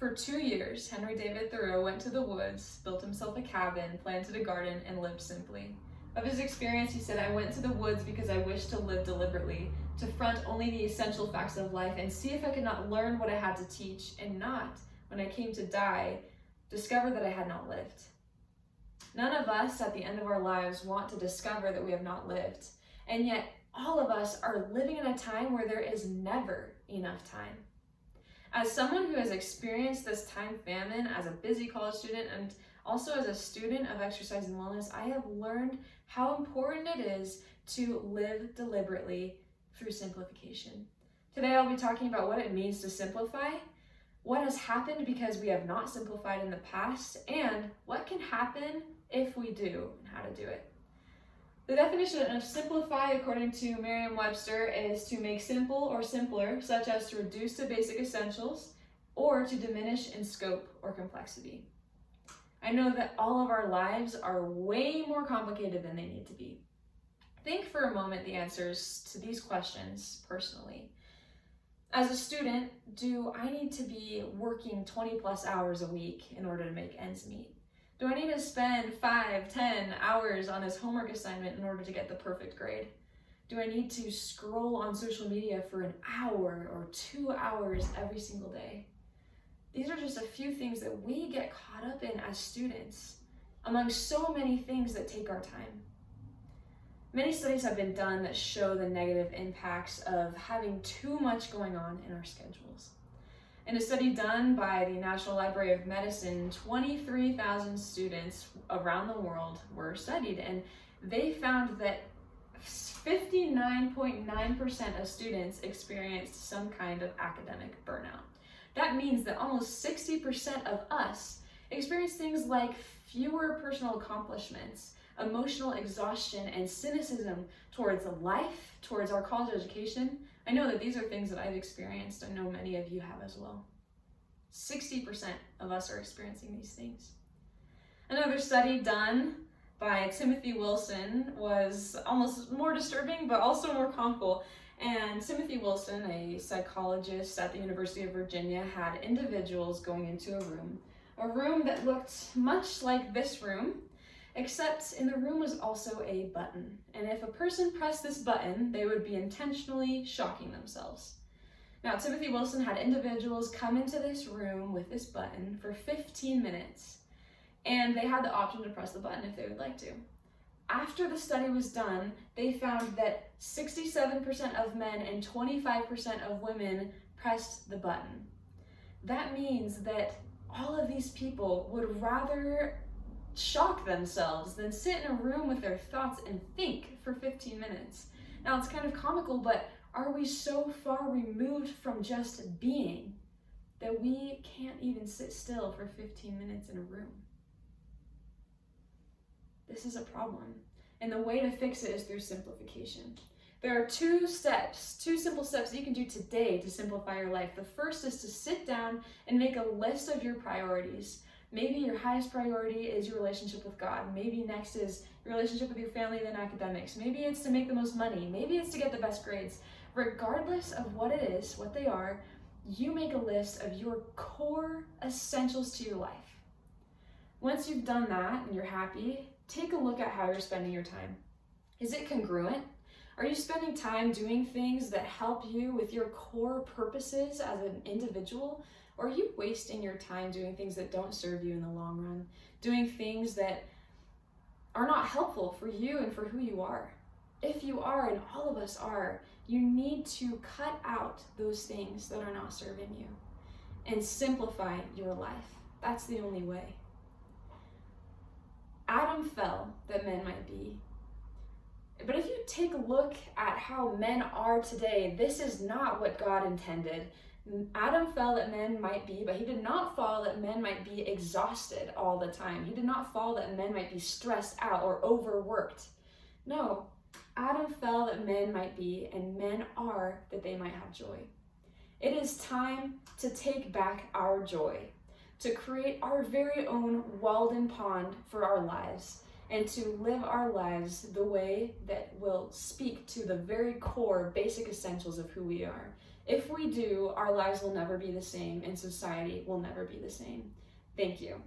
For 2 years, Henry David Thoreau went to the woods, built himself a cabin, planted a garden, and lived simply. Of his experience, he said, "I went to the woods because I wished to live deliberately, to front only the essential facts of life and see if I could not learn what I had to teach, and not, when I came to die, discover that I had not lived." None of us at the end of our lives want to discover that we have not lived, and yet all of us are living in a time where there is never enough time. As someone who has experienced this time famine as a busy college student and also as a student of exercise and wellness, I have learned how important it is to live deliberately through simplification. Today I'll be talking about what it means to simplify, what has happened because we have not simplified in the past, and what can happen if we do, and how to do it. The definition of simplify, according to Merriam-Webster, is to make simple or simpler, such as to reduce to basic essentials, or to diminish in scope or complexity. I know that all of our lives are way more complicated than they need to be. Think for a moment the answers to these questions personally. As a student, do I need to be working 20 plus hours a week in order to make ends meet? Do I need to spend 5, 10 hours on this homework assignment in order to get the perfect grade? Do I need to scroll on social media for an hour or 2 hours every single day? These are just a few things that we get caught up in as students, among so many things that take our time. Many studies have been done that show the negative impacts of having too much going on in our schedules. In a study done by the National Library of Medicine, 23,000 students around the world were studied, and they found that 59.9% of students experienced some kind of academic burnout. That means that almost 60% of us experience things like fewer personal accomplishments, emotional exhaustion, and cynicism towards life, towards our college education. I know that these are things that I've experienced. I know many of you have as well. 60% of us are experiencing these things. Another study done by Timothy Wilson was almost more disturbing, but also more comical. And Timothy Wilson, a psychologist at the University of Virginia, had individuals going into a room that looked much like this room, except in the room was also a button. And if a person pressed this button, they would be intentionally shocking themselves. Now, Timothy Wilson had individuals come into this room with this button for 15 minutes, and they had the option to press the button if they would like to. After the study was done, they found that 67% of men and 25% of women pressed the button. That means that all of these people would rather shock themselves than sit in a room with their thoughts and think for 15 minutes. Now, it's kind of comical, but are we so far removed from just being that we can't even sit still for 15 minutes in a room? This is a problem, and the way to fix it is through simplification. There are two simple steps that you can do today to simplify your life. The first is to sit down and make a list of your priorities. Maybe your highest priority is your relationship with God. Maybe next is your relationship with your family, then academics. Maybe it's to make the most money. Maybe it's to get the best grades. Regardless of what it is, what they are, you make a list of your core essentials to your life. Once you've done that and you're happy, take a look at how you're spending your time. Is it congruent? Are you spending time doing things that help you with your core purposes as an individual? Or are you wasting your time doing things that don't serve you in the long run? Doing things that are not helpful for you and for who you are? If you are, and all of us are, you need to cut out those things that are not serving you and simplify your life. That's the only way. Adam fell that men might be. But if you take a look at how men are today, this is not what God intended. Adam fell that men might be, but he did not fall that men might be exhausted all the time. He did not fall that men might be stressed out or overworked. No, Adam fell that men might be, and men are that they might have joy. It is time to take back our joy, to create our very own Walden pond for our lives, and to live our lives the way that will speak to the very core basic essentials of who we are. If we do, our lives will never be the same and society will never be the same. Thank you.